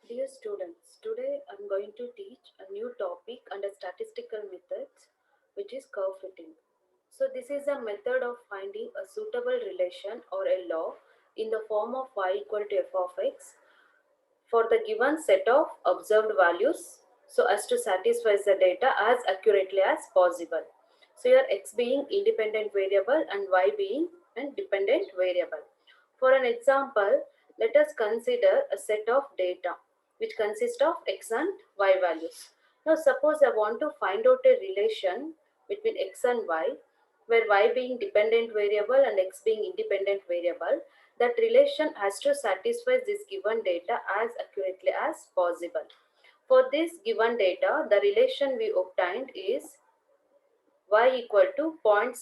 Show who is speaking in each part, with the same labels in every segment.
Speaker 1: Dear students, today I'm going to teach a new topic under statistical methods, which is curve fitting. So, this is a method of finding a suitable relation or a law in the form of y equal to f of x for the given set of observed values so as to satisfy the data as accurately as possible. So, here x being independent variable and y being a dependent variable. For an example, let us consider a set of data which consists of x and y values. Now, suppose I want to find out a relation between x and y, where y being dependent variable and x being independent variable. That relation has to satisfy this given data as accurately as possible. For this given data, the relation we obtained is y equal to 0.7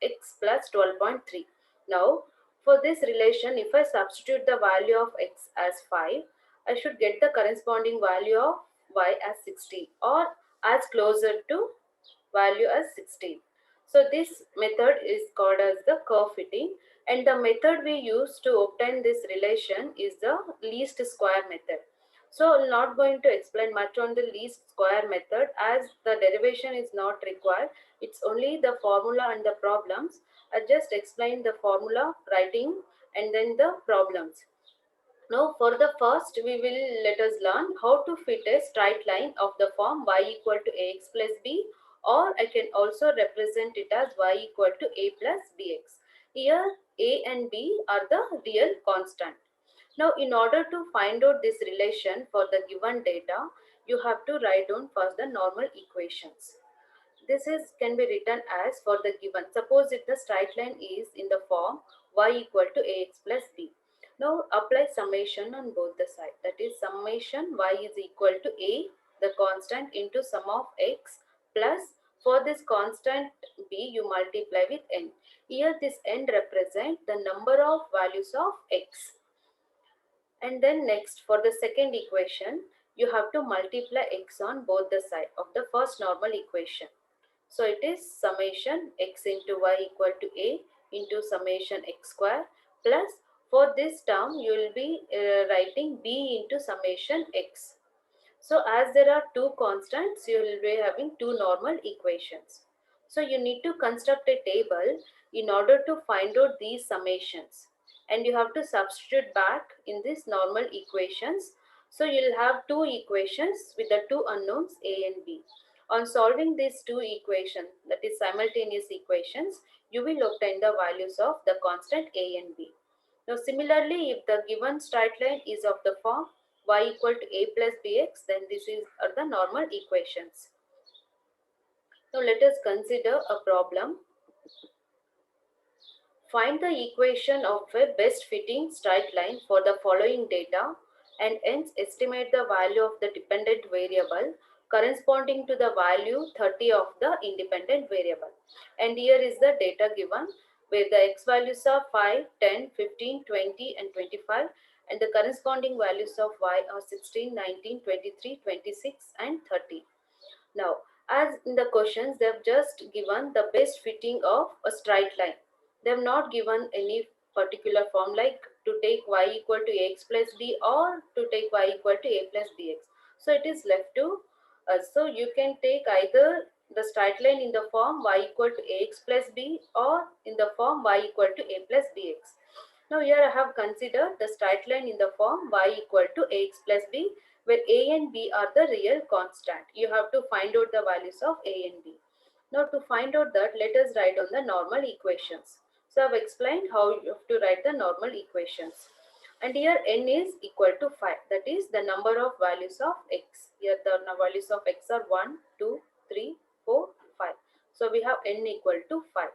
Speaker 1: x plus 12.3. Now, for this relation, if I substitute the value of x as 5, I should get the corresponding value of y as 16 or as closer to value as 16. So this method is called as the curve fitting, and the method we use to obtain this relation is the least square method. So I'm not going to explain much on the least square method as the derivation is not required. It's only the formula and the problems. I just explain the formula writing and then the problems. Now, for the first, we will let us learn how to fit a straight line of the form y equal to ax plus b, or I can also represent it as y equal to a plus bx. Here, a and b are the real constant. Now, in order to find out this relation for the given data, you have to write down first the normal equations. This is can be written as for the given. Suppose if the straight line is in the form y equal to ax plus b. Now apply summation on both the sides. That is summation y is equal to a, the constant, into sum of x plus, for this constant b you multiply with n. Here this n represent the number of values of x. And then next, for the second equation, you have to multiply x on both the sides of the first normal equation. So it is summation x into y equal to a into summation x square plus, for this term you will be writing b into summation x. So as there are two constants, you will be having two normal equations. So you need to construct a table in order to find out these summations, and you have to substitute back in these normal equations. So you'll have two equations with the two unknowns a and b. On solving these two equations, that is simultaneous equations, you will obtain the values of the constant a and b. Now similarly, if the given straight line is of the form y equal to a plus bx, then this is are the normal equations. Now let us consider a problem. Find the equation of a best fitting straight line for the following data and hence estimate the value of the dependent variable corresponding to the value 30 of the independent variable. And here is the data given, where the x values are 5, 10, 15, 20 and 25, and the corresponding values of y are 16, 19, 23, 26 and 30. Now, as in the questions, they have just given the best fitting of a straight line. They have not given any particular form like to take y equal to ax plus b or to take y equal to a plus bx. So it is left to us. So you can take either the straight line in the form y equal to ax plus b or in the form y equal to a plus bx. Now here I have considered the straight line in the form y equal to ax plus b, where a and b are the real constant. You have to find out the values of a and b. Now to find out that, let us write on the normal equations. So I have explained how you have to write the normal equations. And here n is equal to 5. That is the number of values of x. Here the values of x are 1, 2, 3, 4, 5. So we have n equal to 5.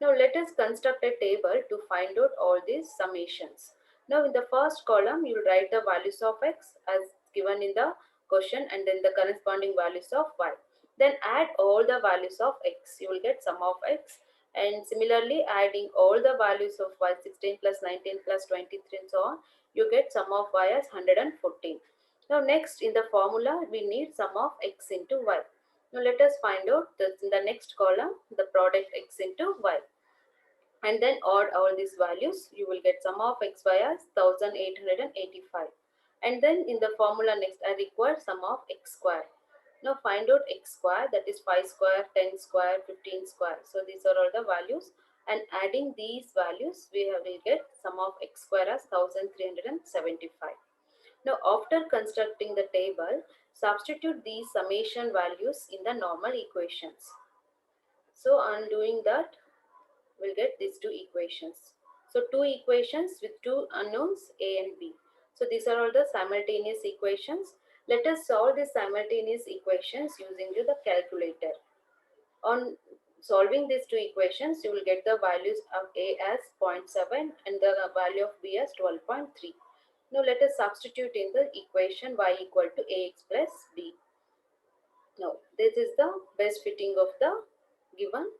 Speaker 1: Now let us construct a table to find out all these summations. Now in the first column, you will write the values of x as given in the question and then the corresponding values of y. Then add all the values of x. You will get sum of x, and similarly adding all the values of y, 16 plus 19 plus 23 and so on, you get sum of y as 114. Now next in the formula, we need sum of x into y. Now let us find out that in the next column the product x into y, and then add all these values. You will get sum of xy as 1885. And then in the formula next, I require sum of x square. Now find out x square, that is 5 square, 10 square, 15 square. So these are all the values, and adding these values will get sum of x square as 1375. Now after constructing the table, substitute these summation values in the normal equations. So on doing that, we'll get these two equations. So two equations with two unknowns a and b. So these are all the simultaneous equations. Let us solve these simultaneous equations using the calculator. On solving these two equations, you will get the values of a as zero point 0.7 and the value of b as 12.3. Now let us substitute in the equation y equal to ax plus b. Now this is the best fitting of the given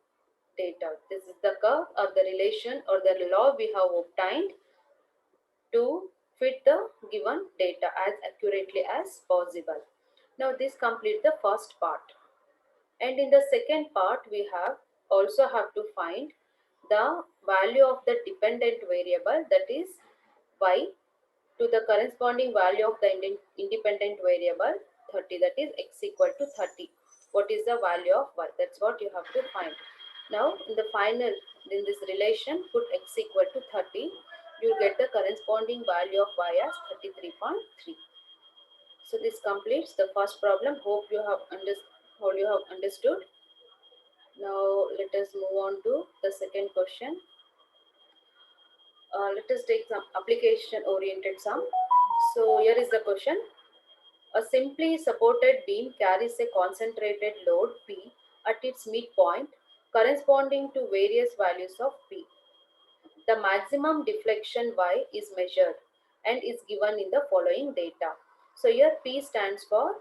Speaker 1: data. This is the curve or the relation or the law we have obtained to fit the given data as accurately as possible. Now this completes the first part. And in the second part, we have also have to find the value of the dependent variable, that is y, to the corresponding value of the independent variable 30, that is x equal to 30. What is the value of y? That's what you have to find. Now in the final, in this relation, put x equal to 30, you get the corresponding value of y as 33.3. So this completes the first problem. Hope you have understood. Now let us move on to the second question. Let us take some application oriented sum. So here is the question. A simply supported beam carries a concentrated load P at its midpoint corresponding to various values of P. The maximum deflection Y is measured and is given in the following data. So here P stands for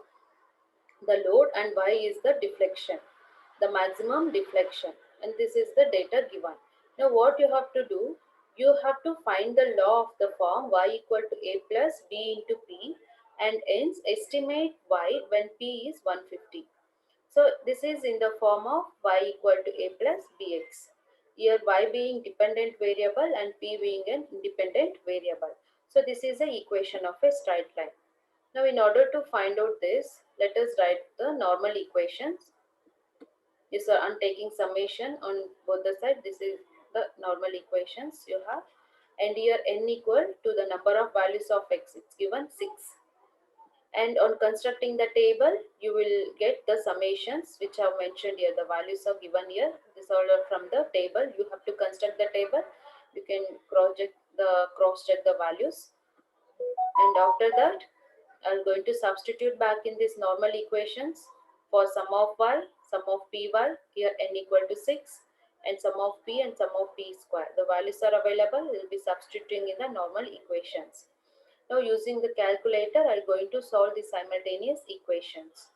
Speaker 1: the load and y is the deflection, the maximum deflection, and this is the data given. Now what you have to do, you have to find the law of the form y equal to a plus b into p, and hence estimate y when p is 150. So this is in the form of y equal to a plus bx, here y being dependent variable and p being an independent variable. So this is the equation of a straight line. Now, in order to find out this, let us write the normal equations. Yes, sir, I'm taking summation on both the sides. This is the normal equations you have. And here n equal to the number of values of x. It's given 6. And on constructing the table, you will get the summations which I have mentioned here. The values are given here. This all are from the table. You have to construct the table. You can cross check the values. And after that, I'm going to substitute back in these normal equations for sum of y, sum of py, here n equal to 6, and sum of p and sum of p square. The values are available, we'll be substituting in the normal equations. Now using the calculator, I'm going to solve the simultaneous equations.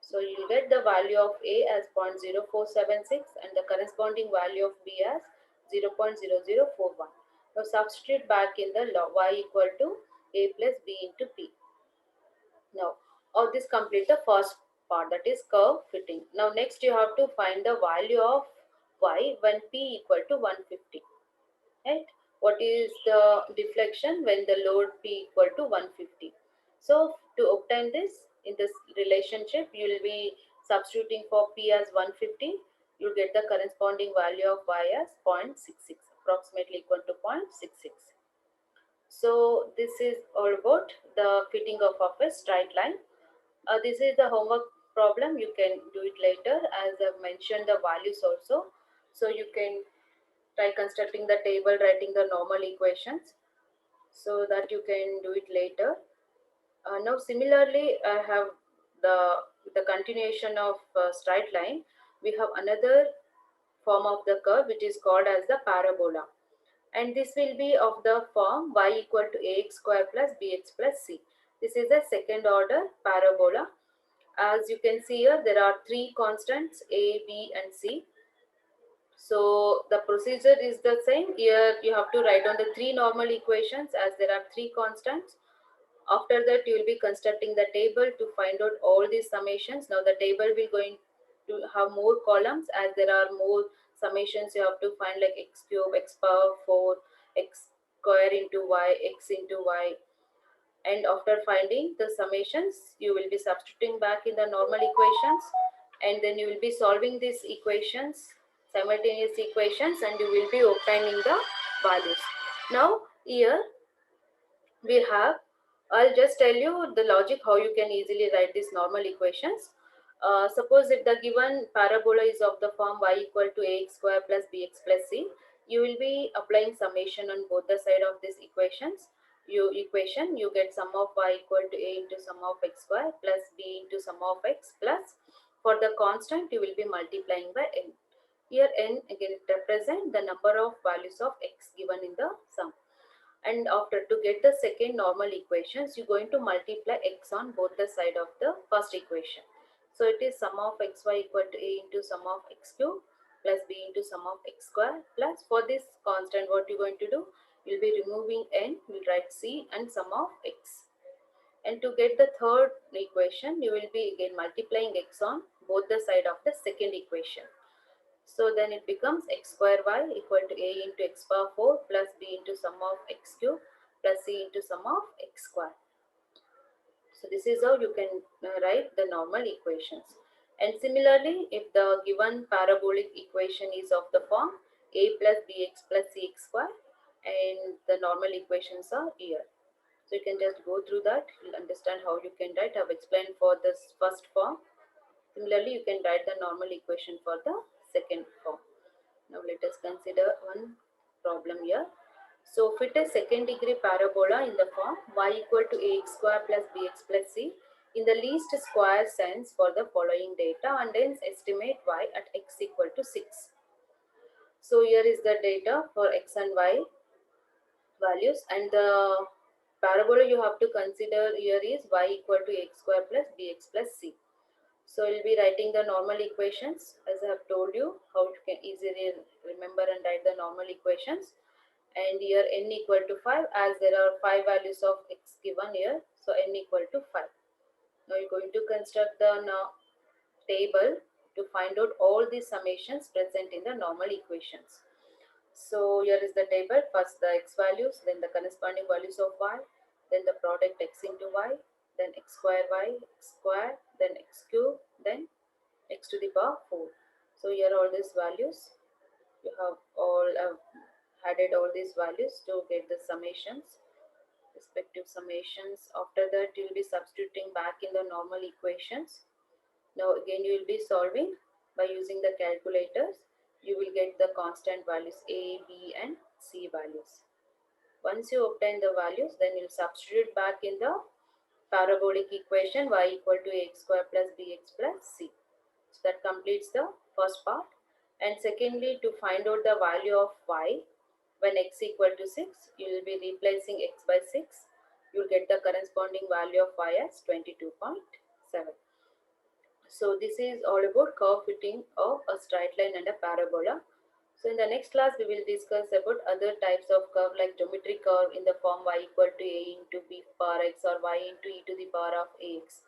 Speaker 1: So you'll get the value of a as 0.0476 and the corresponding value of b as 0.0041. Now substitute back in the law y equal to a plus b into p. Now, all this complete the first part, that is curve fitting. Now next you have to find the value of y when p equal to 150. Right? What is the deflection when the load p equal to 150? So to obtain this in this relationship, you will be substituting for p as 150. You get the corresponding value of y as 0.66, approximately equal to 0.66. So this is all about the fitting of a straight line. This is the homework problem. You can do it later as I've mentioned the values also. So you can try constructing the table, writing the normal equations so that you can do it later. Now similarly, I have the continuation of straight line. We have another form of the curve which is called as the parabola, and this will be of the form y equal to ax square plus bx plus c. This is a second order parabola. As you can see here, there are three constants a, b and c. So the procedure is the same. Here you have to write down the three normal equations as there are three constants. After that, you will be constructing the table to find out all these summations. Now the table will going to have more columns as there are more summations you have to find, like x cube, x power 4, x square into y, x into y. And after finding the summations, you will be substituting back in the normal equations, and then you will be solving these equations, simultaneous equations, and you will be obtaining the values. Now here we have, I'll just tell you the logic how you can easily write these normal equations. Suppose if the given parabola is of the form y equal to ax square plus bx plus c, you will be applying summation on both the side of these equations. You get sum of y equal to a into sum of x square plus b into sum of x plus, for the constant you will be multiplying by n. Here n again it represent the number of values of x given in the sum. And after, to get the second normal equations, you're going to multiply x on both the side of the first equation. So it is sum of xy equal to a into sum of x cube plus b into sum of x square plus, for this constant what you're going to do, you'll be removing n, you'll write c and sum of x. And to get the third equation, you will be again multiplying x on both the side of the second equation. So then it becomes x square y equal to a into x power 4 plus b into sum of x cube plus c into sum of x square. So this is how you can write the normal equations. And similarly, if the given parabolic equation is of the form a plus bx plus cx square, and the normal equations are here. So you can just go through that, you'll understand how you can write. I've explained for this first form. Similarly, you can write the normal equation for the second form. Now let us consider one problem here. So fit a second degree parabola in the form y equal to ax square plus bx plus c in the least square sense for the following data, and hence estimate y at x equal to 6. So here is the data for x and y values, and the parabola you have to consider here is y equal to ax square plus bx plus c. So we'll be writing the normal equations as I have told you how you can easily remember and write the normal equations. And here n equal to 5, as there are 5 values of x given here, so n equal to 5. Now you're going to construct the table to find out all the summations present in the normal equations. So here is the table, first the x values, then the corresponding values of y, then the product x into y, then x square, then x cube, then x to the power 4. So here all these values, you have all added all these values to get the summations, respective summations. After that you will be substituting back in the normal equations. Now again you will be solving by using the calculators. You will get the constant values a, b and c values. Once you obtain the values, then you'll substitute back in the parabolic equation y equal to ax square plus bx plus c. So that completes the first part. And secondly, to find out the value of y when x equal to 6, you will be replacing x by 6. You will get the corresponding value of y as 22.7. So this is all about curve fitting of a straight line and a parabola. So in the next class, we will discuss about other types of curve like geometric curve in the form y equal to a into b power x or y into e to the power of ax.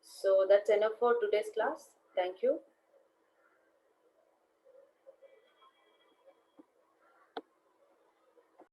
Speaker 1: So that's enough for today's class. Thank you.